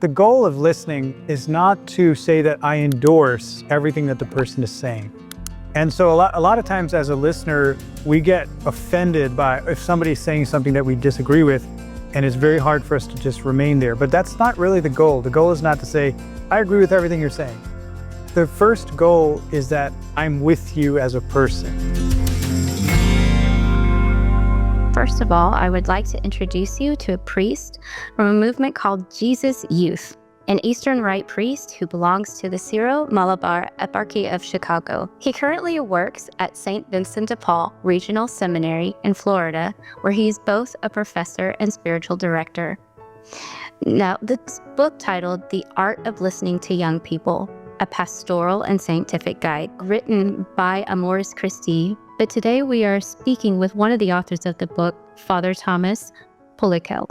The goal of listening is not to say that I endorse everything that the person is saying. And so a lot of times as a listener, we get offended by if somebody's saying something that we disagree with, and it's very hard for us to just remain there. But that's not really the goal. The goal is not to say, I agree with everything you're saying. The first goal is that I'm with you as a person. First of all, I would like to introduce you to a priest from a movement called Jesus Youth, an Eastern Rite priest who belongs to the Syro-Malabar Eparchy of Chicago. He currently works at St. Vincent de Paul Regional Seminary in Florida, where he's both a professor and spiritual director. Now, this book titled The Art of Listening to Young People, a Pastoral and Scientific Guide, written by Amoris Christi. But today we are speaking with one of the authors of the book, Father Thomas Pulickal.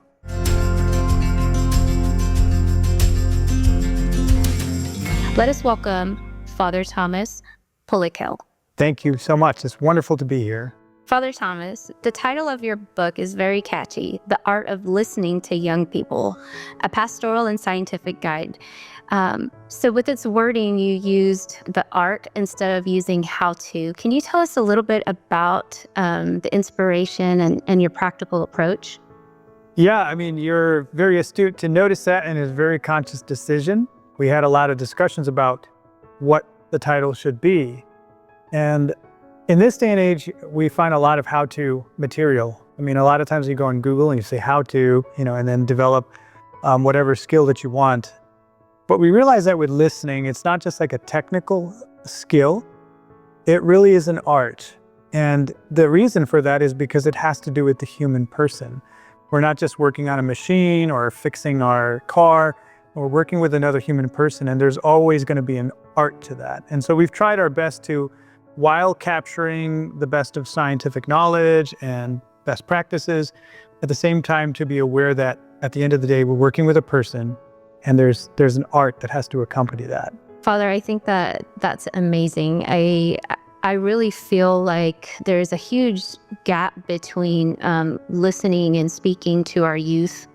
Let us welcome Father Thomas Pulickal. Thank you so much. It's wonderful to be here. Father Thomas, the title of your book is very catchy, The Art of Listening to Young People, a Pastoral and Scientific Guide. So with its wording, you used the art instead of using how to. Can you tell us a little bit about the inspiration and your practical approach? Yeah, I mean, you're very astute to notice that, and it's a very conscious decision. We had a lot of discussions about what the title should be. And in this day and age, we find a lot of how-to material. I mean, a lot of times you go on Google and you say how to, and then develop whatever skill that you want. But we realize that with listening, it's not just like a technical skill. It really is an art. And the reason for that is because it has to do with the human person. We're not just working on a machine or fixing our car. We're working with another human person, and there's always going to be an art to that. And so we've tried our best to, while capturing the best of scientific knowledge and best practices, at the same time to be aware that at the end of the day, we're working with a person, and there's an art that has to accompany that. Father, I think that's amazing. I really feel like there's a huge gap between listening and speaking to our youth.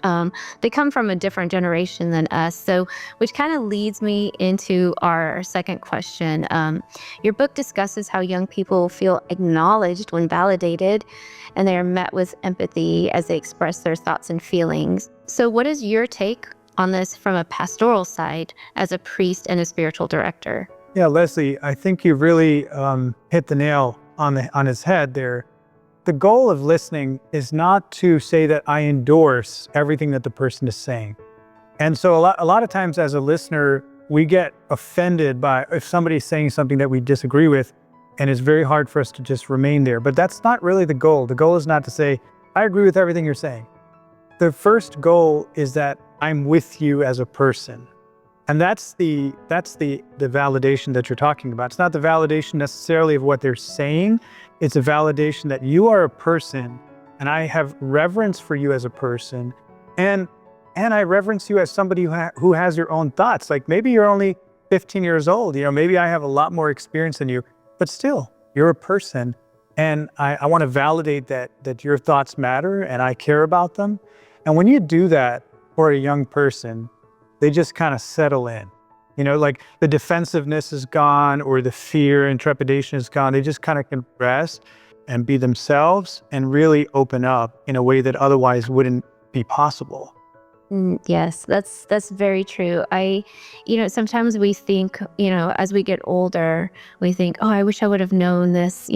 They come from a different generation than us, so which kind of leads me into our second question. Your book discusses how young people feel acknowledged when validated, and they are met with empathy as they express their thoughts and feelings. So what is your take on this from a pastoral side as a priest and a spiritual director? Yeah, Leslie, I think you really hit the nail on his head there. The goal of listening is not to say that I endorse everything that the person is saying. And so a lot of times as a listener, we get offended by if somebody's saying something that we disagree with, and it's very hard for us to just remain there. But that's not really the goal. The goal is not to say, I agree with everything you're saying. The first goal is that I'm with you as a person. And that's the validation that you're talking about. It's not the validation necessarily of what they're saying. It's a validation that you are a person, and I have reverence for you as a person, and I reverence you as somebody who has your own thoughts. Like maybe you're only 15 years old, maybe I have a lot more experience than you, but still, you're a person, and I want to validate that your thoughts matter and I care about them. And when you do that for a young person, they just kind of settle in. Like the defensiveness is gone, or the fear and trepidation is gone. They just kind of can rest and be themselves and really open up in a way that otherwise wouldn't be possible. Yes, that's very true. Sometimes we think, as we get older, we think, oh, I wish I would have known this,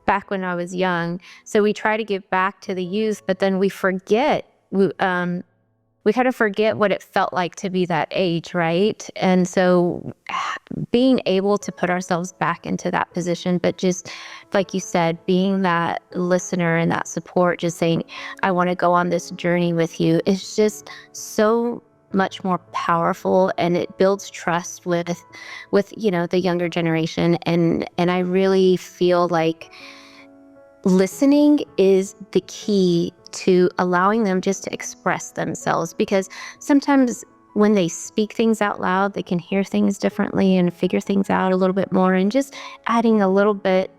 back when I was young. So we try to give back to the youth, but then we forget. We kind of forget what it felt like to be that age, right? And so being able to put ourselves back into that position, but just like you said, being that listener and that support, just saying, I want to go on this journey with you, is just so much more powerful, and it builds trust with the younger generation. And I really feel like listening is the key to allowing them just to express themselves, because sometimes when they speak things out loud, they can hear things differently and figure things out a little bit more. And just adding a little bit,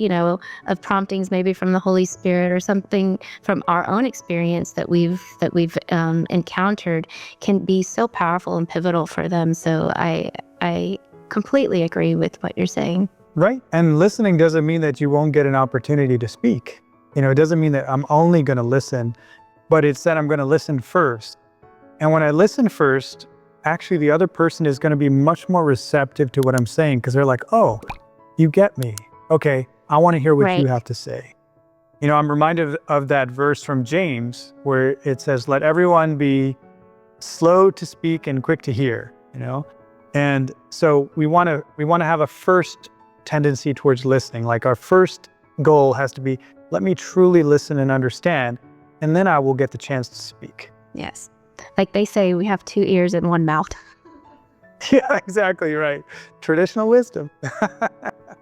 of promptings, maybe from the Holy Spirit or something from our own experience that we've encountered, can be so powerful and pivotal for them. So I completely agree with what you're saying. Right. And listening doesn't mean that you won't get an opportunity to speak. It doesn't mean that I'm only going to listen, but it's that I'm going to listen first. And when I listen first, actually the other person is going to be much more receptive to what I'm saying, because they're like, oh, you get me. Okay, I want to hear what you Right. have to say. I'm reminded of that verse from James where it says, let everyone be slow to speak and quick to hear, And so we want to have a first tendency towards listening. Like our first goal has to be, let me truly listen and understand, and then I will get the chance to speak. Yes. Like they say, we have 2 ears and 1 mouth. Yeah, exactly right. Traditional wisdom.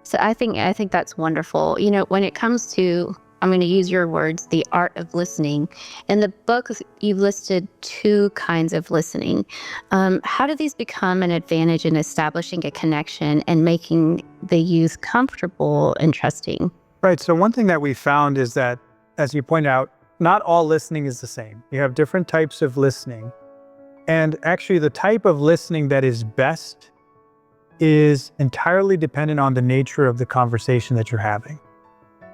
So I think that's wonderful. When it comes to, I'm going to use your words, the art of listening. In the book, you've listed 2 kinds of listening. How do these become an advantage in establishing a connection and making the youth comfortable and trusting? Right. So one thing that we found is that, as you point out, not all listening is the same. You have different types of listening. And actually, the type of listening that is best is entirely dependent on the nature of the conversation that you're having.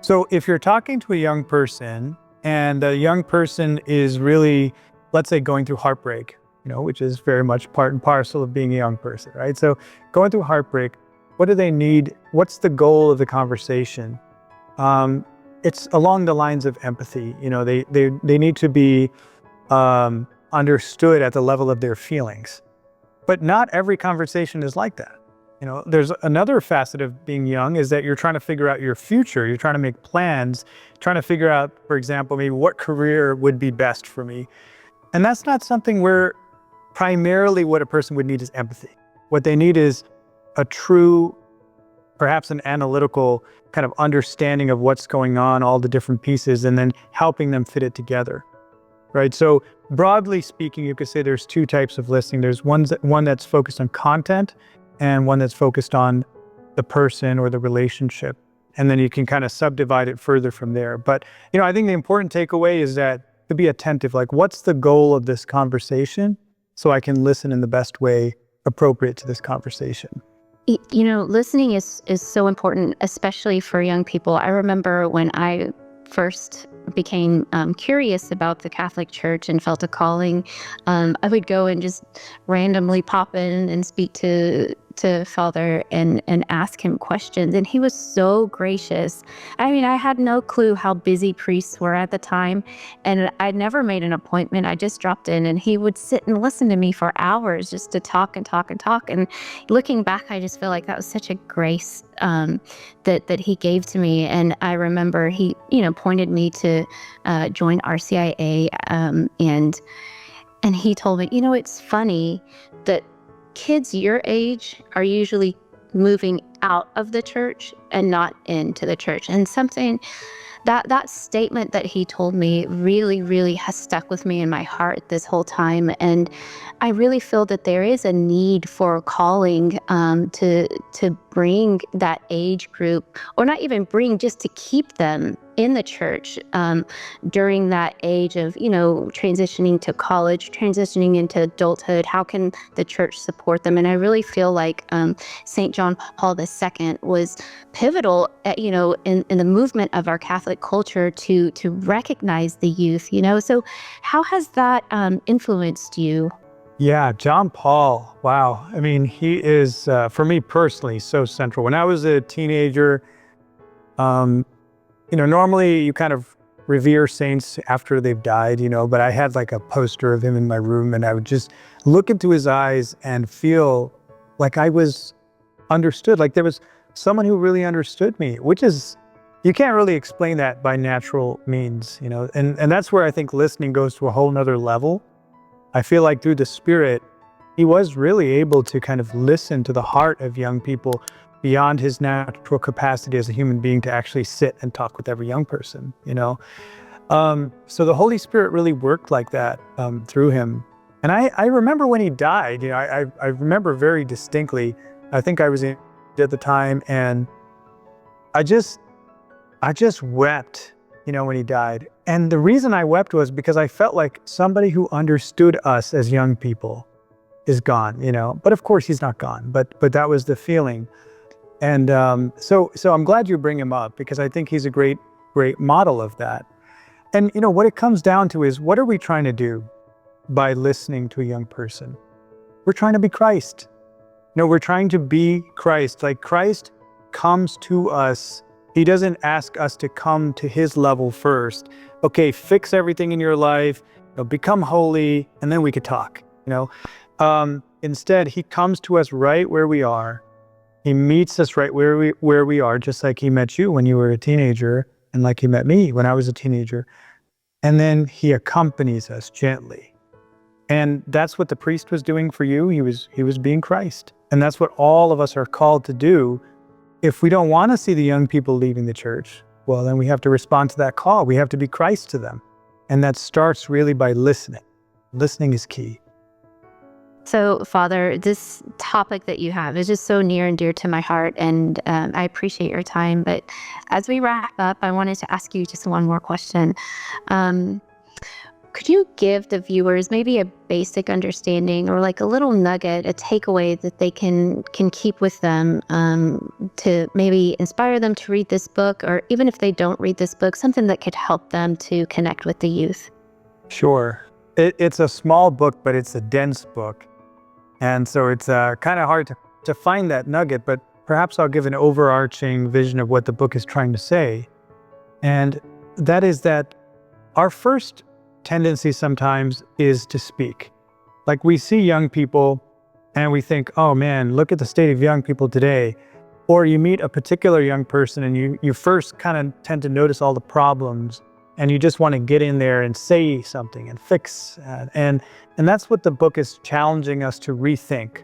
So if you're talking to a young person and the young person is really, let's say, going through heartbreak, which is very much part and parcel of being a young person, right? So going through heartbreak, what do they need? What's the goal of the conversation? It's along the lines of empathy. They need to be understood at the level of their feelings. But not every conversation is like that. There's another facet of being young is that you're trying to figure out your future. You're trying to make plans, trying to figure out, for example, maybe what career would be best for me. And that's not something where primarily what a person would need is empathy. What they need is a true, perhaps an analytical kind of understanding of what's going on, all the different pieces, and then helping them fit it together, right? So broadly speaking, you could say there's 2 types of listening. There's one that's focused on content and one that's focused on the person or the relationship. And then you can kind of subdivide it further from there. But, I think the important takeaway is that to be attentive, like what's the goal of this conversation so I can listen in the best way appropriate to this conversation. Listening is so important, especially for young people. I remember when I first became curious about the Catholic Church and felt a calling, I would go and just randomly pop in and speak to Father and ask him questions. And he was so gracious. I mean, I had no clue how busy priests were at the time. And I never made an appointment. I just dropped in and he would sit and listen to me for hours just to talk and talk and talk. And looking back, I just feel like that was such a grace that he gave to me. And I remember he, pointed me to join RCIA. And he told me, it's funny that kids your age are usually moving out of the church and not into the church. And something that statement that he told me really, really has stuck with me in my heart this whole time. And I really feel that there is a need for a calling to bring that age group, or not even bring, just to keep them in the church during that age of, transitioning to college, transitioning into adulthood. How can the church support them? And I really feel like St. John Paul II was pivotal, in the movement of our Catholic culture to recognize the youth. So how has that influenced you? Yeah, John Paul. Wow. I mean, he is, for me personally, so central. When I was a teenager, normally you kind of revere saints after they've died, but I had like a poster of him in my room, and I would just look into his eyes and feel like I was understood, like there was someone who really understood me, which is, you can't really explain that by natural means, and that's where I think listening goes to a whole nother level. I feel like through the Spirit, he was really able to kind of listen to the heart of young people beyond his natural capacity as a human being to actually sit and talk with every young person, So the Holy Spirit really worked like that through him. And I remember when he died, I remember very distinctly. I think I was in at the time, and I just wept, when he died. And the reason I wept was because I felt like somebody who understood us as young people is gone, But of course he's not gone, but that was the feeling. And so I'm glad you bring him up, because I think he's a great model of that. And what it comes down to is, what are we trying to do by listening to a young person? We're trying to be Christ. We're trying to be Christ. Like, Christ comes to us. He doesn't ask us to come to his level first. Okay, fix everything in your life, become holy, and then we could talk. Instead, he comes to us right where we are. He meets us right where we are, just like he met you when you were a teenager, and like he met me when I was a teenager. And then he accompanies us gently. And that's what the priest was doing for you. He was being Christ. And that's what all of us are called to do. If we don't want to see the young people leaving the church, well, then we have to respond to that call. We have to be Christ to them. And that starts really by listening. Listening is key. So, Father, this topic that you have is just so near and dear to my heart, and I appreciate your time. But as we wrap up, I wanted to ask you just one more question. Could you give the viewers maybe a basic understanding, or like a little nugget, a takeaway that they can keep with them to maybe inspire them to read this book, or even if they don't read this book, something that could help them to connect with the youth? Sure. It's a small book, but it's a dense book. And so it's kind of hard to find that nugget, but perhaps I'll give an overarching vision of what the book is trying to say. And that is that our first tendency sometimes is to speak. Like, we see young people and we think, oh man, look at the state of young people today. Or you meet a particular young person and you first kind of tend to notice all the problems, and you just want to get in there and say something and fix. And that's what the book is challenging us to rethink.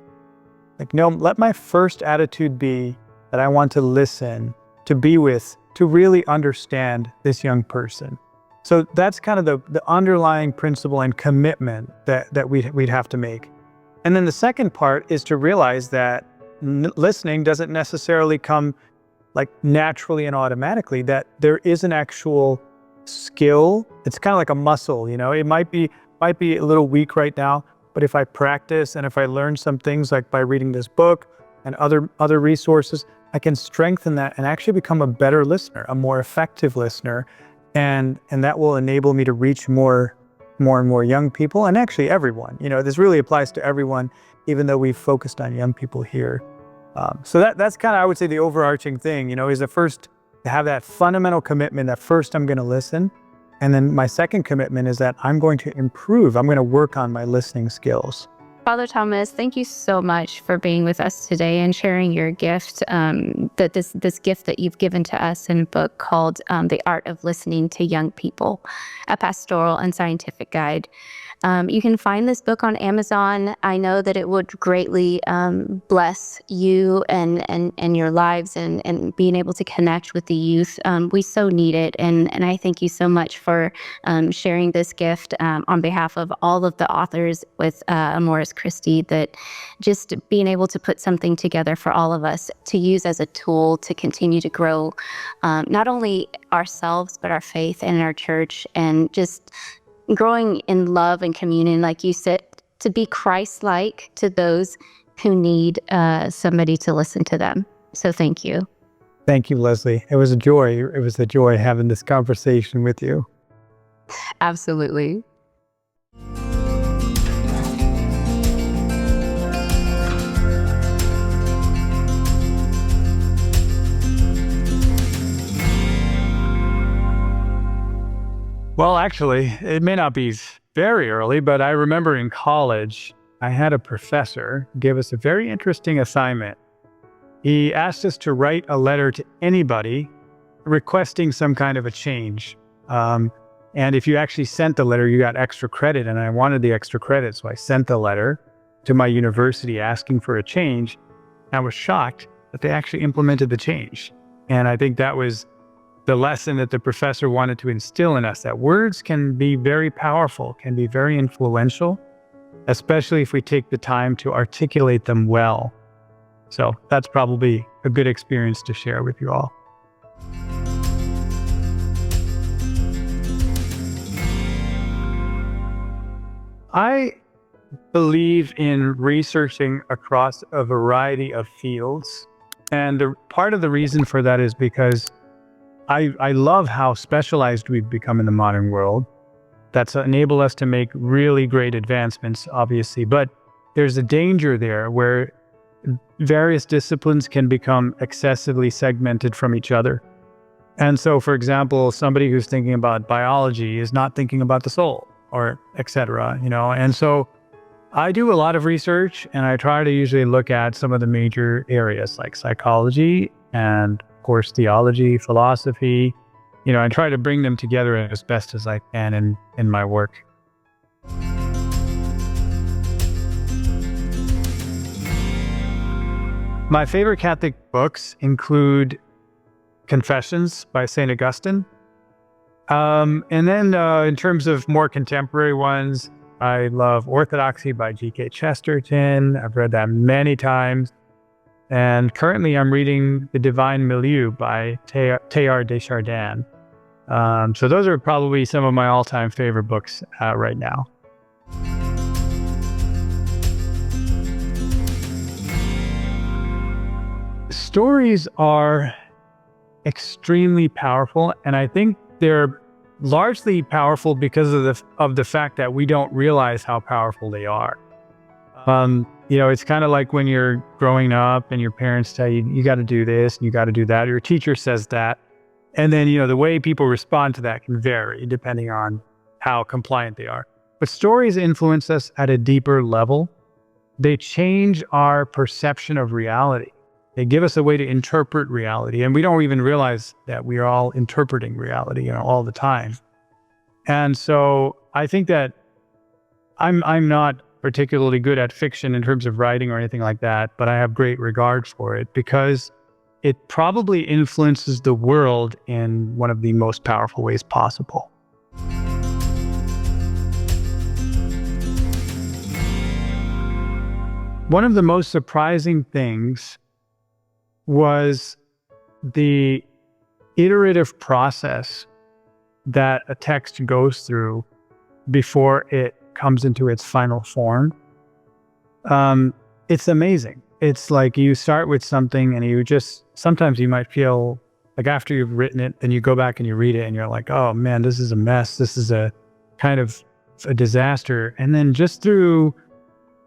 Like, no, let my first attitude be that I want to listen, to be with, to really understand this young person. So that's kind of the underlying principle and commitment that we'd have to make. And then the second part is to realize that listening doesn't necessarily come like naturally and automatically, that there is an actual skill. It's kind of like a muscle, it might be a little weak right now, but if I practice and if I learn some things, like by reading this book and other resources, I can strengthen that and actually become a better listener, a more effective listener. And that will enable me to reach more and more young people, and actually everyone. This really applies to everyone, even though we've focused on young people here. So that's kind of, I would say, the overarching thing, is the first to have that fundamental commitment that first I'm going to listen. And then my second commitment is that I'm going to improve. I'm going to work on my listening skills. Father Thomas, thank you so much for being with us today and sharing your gift, that this gift that you've given to us in a book called The Art of Listening to Young People, a Pastoral and Scientific Guide. You can find this book on Amazon. I know that it would greatly bless you and your lives and being able to connect with the youth. We so need it. And I thank you so much for sharing this gift on behalf of all of the authors with Amoris Christi, that just being able to put something together for all of us to use as a tool to continue to grow not only ourselves, but our faith and our church, and just growing in love and communion, like you said, to be Christ-like to those who need somebody to listen to them. So thank you. Thank you, Leslie. It was a joy. It was a joy having this conversation with you. Absolutely. Well, actually, it may not be very early, but I remember in college, I had a professor give us a very interesting assignment. He asked us to write a letter to anybody requesting some kind of a change. And if you actually sent the letter, you got extra credit, and I wanted the extra credit. So I sent the letter to my university asking for a change. I was shocked that they actually implemented the change. And I think that was the lesson that the professor wanted to instill in us, that words can be very powerful, can be very influential. especially if we take the time to articulate them well. So that's probably a good experience to share with you all. I believe in researching across a variety of fields. And part of the reason for that is because I love how specialized we've become in the modern world. That's enabled us to make really great advancements, obviously. But there's a danger there where various disciplines can become excessively segmented from each other. And so, for example, somebody who's thinking about biology is not thinking about the soul, or et cetera, And so I do a lot of research, and I try to usually look at some of the major areas like psychology and, of course, theology, philosophy, and try to bring them together as best as I can in my work. My favorite Catholic books include Confessions by St. Augustine. And then in terms of more contemporary ones, I love Orthodoxy by G.K. Chesterton. I've read that many times. And currently I'm reading The Divine Milieu by Teilhard de Chardin. So those are probably some of my all-time favorite books right now. Stories are extremely powerful, and I think they're largely powerful because of the fact that we don't realize how powerful they are. It's kind of like when you're growing up and your parents tell you, you got to do this and you got to do that. Your teacher says that. And then, the way people respond to that can vary depending on how compliant they are. But stories influence us at a deeper level. They change our perception of reality. They give us a way to interpret reality. And we don't even realize that we are all interpreting reality, all the time. And so I think that I'm not particularly good at fiction in terms of writing or anything like that, but I have great regard for it because it probably influences the world in one of the most powerful ways possible. One of the most surprising things was the iterative process that a text goes through before it comes into its final form. It's amazing. It's like you start with something and sometimes you might feel like after you've written it, then you go back and you read it and you're like, oh man, this is a mess. This is a kind of a disaster. And then just through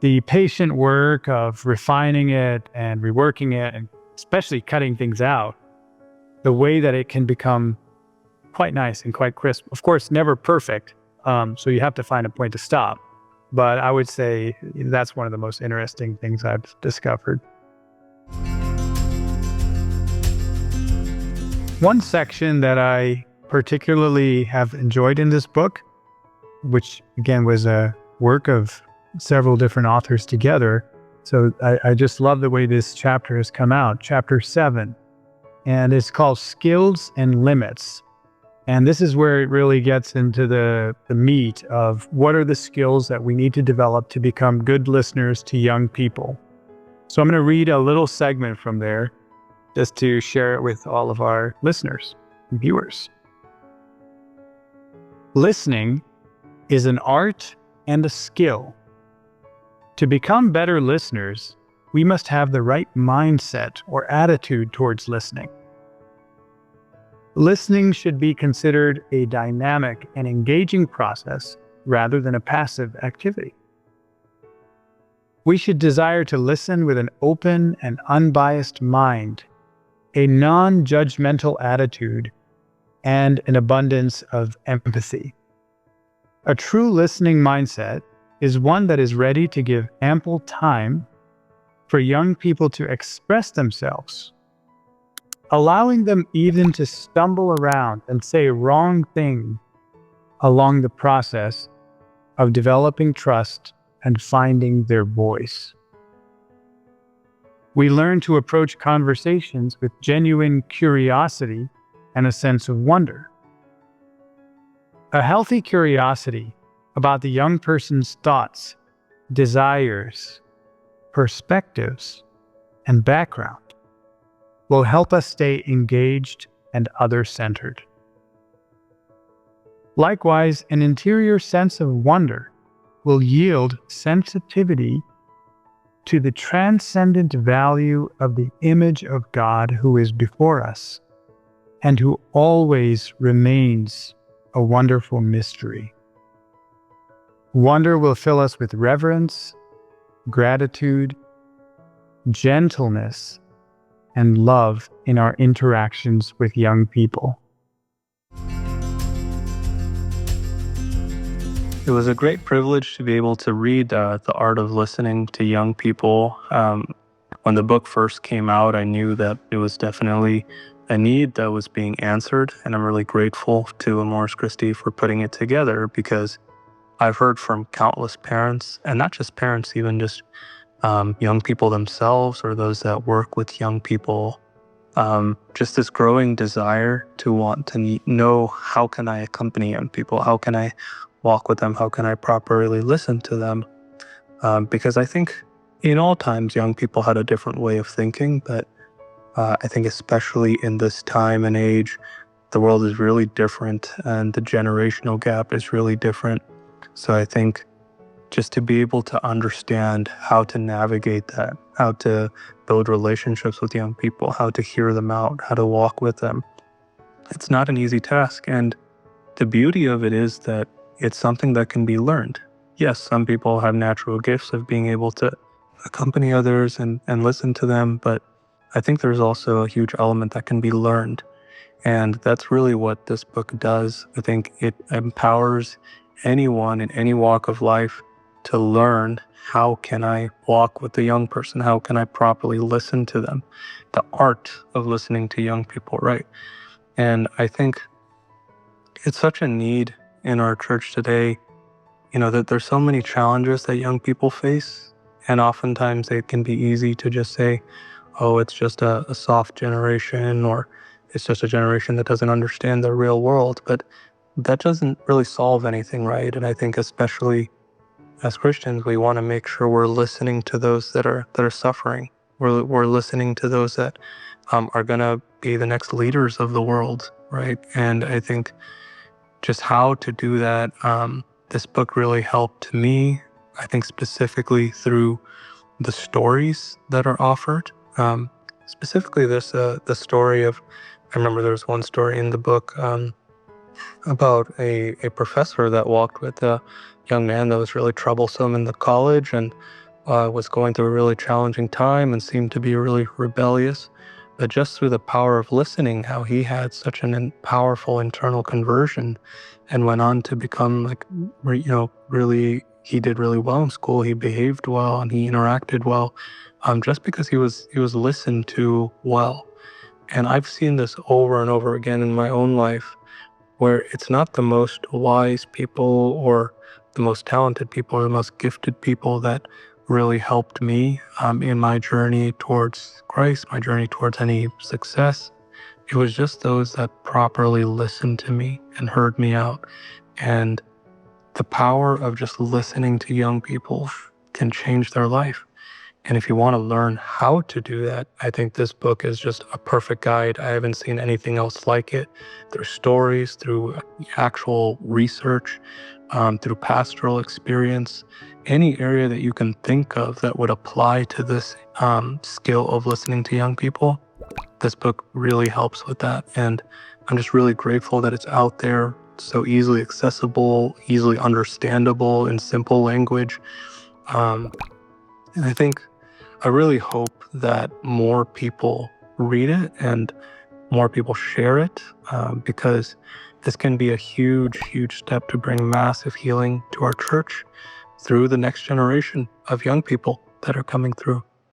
the patient work of refining it and reworking it, and especially cutting things out, the way that it can become quite nice and quite crisp. Of course, never perfect. So you have to find a point to stop. But I would say that's one of the most interesting things I've discovered. One section that I particularly have enjoyed in this book, which again was a work of several different authors together. So I just love the way this chapter has come out, chapter 7, and it's called Skills and Limits. And this is where it really gets into the meat of what are the skills that we need to develop to become good listeners to young people. So I'm going to read a little segment from there just to share it with all of our listeners and viewers. Listening is an art and a skill. To become better listeners, we must have the right mindset or attitude towards listening. Listening should be considered a dynamic and engaging process rather than a passive activity. We should desire to listen with an open and unbiased mind, a non-judgmental attitude, and an abundance of empathy. A true listening mindset is one that is ready to give ample time for young people to express themselves, allowing them even to stumble around and say wrong things along the process of developing trust and finding their voice. We learn to approach conversations with genuine curiosity and a sense of wonder. A healthy curiosity about the young person's thoughts desires, perspectives, and background will help us stay engaged and other-centered. Likewise, an interior sense of wonder will yield sensitivity to the transcendent value of the image of God who is before us and who always remains a wonderful mystery. Wonder will fill us with reverence, gratitude, gentleness, and love in our interactions with young people. It was a great privilege to be able to read The Art of Listening to Young People. When the book first came out, I knew that it was definitely a need that was being answered, and I'm really grateful to Amoris Christi for putting it together, because I've heard from countless parents, and not just parents, even just young people themselves or those that work with young people, just this growing desire to want to know, how can I accompany young people? How can I walk with them? How can I properly listen to them? Because I think in all times, young people had a different way of thinking, but I think especially in this time and age, the world is really different and the generational gap is really different. So I think just to be able to understand how to navigate that, how to build relationships with young people, how to hear them out, how to walk with them, it's not an easy task. And the beauty of it is that it's something that can be learned. Yes, some people have natural gifts of being able to accompany others and listen to them, but I think there's also a huge element that can be learned. And that's really what this book does. I think it empowers anyone in any walk of life to learn, how can I walk with a young person? How can I properly listen to them? The art of listening to young people, right? And I think it's such a need in our church today, that there's so many challenges that young people face. And oftentimes it can be easy to just say, oh, it's just a soft generation, or it's just a generation that doesn't understand the real world. But that doesn't really solve anything, right? And I think especially as Christians, we want to make sure we're listening to those that are suffering. We're listening to those that are going to be the next leaders of the world, right? And I think just how to do that, this book really helped me, I think specifically through the stories that are offered. Specifically the story of, I remember there was one story in the book about a professor that walked with a young man that was really troublesome in the college and was going through a really challenging time and seemed to be really rebellious. But just through the power of listening, how he had such an powerful internal conversion and went on to become really, he did really well in school. He behaved well and he interacted well, just because he was listened to well. And I've seen this over and over again in my own life, where it's not the most wise people or the most talented people or the most gifted people that really helped me in my journey towards Christ, my journey towards any success. It was just those that properly listened to me and heard me out. And the power of just listening to young people can change their life. And if you want to learn how to do that, I think this book is just a perfect guide. I haven't seen anything else like it. Through stories, through actual research, through pastoral experience, any area that you can think of that would apply to this skill of listening to young people, this book really helps with that. And I'm just really grateful that it's out there, so easily accessible, easily understandable in simple language. And I think I really hope that more people read it and more people share it, because this can be a huge, huge step to bring massive healing to our church through the next generation of young people that are coming through.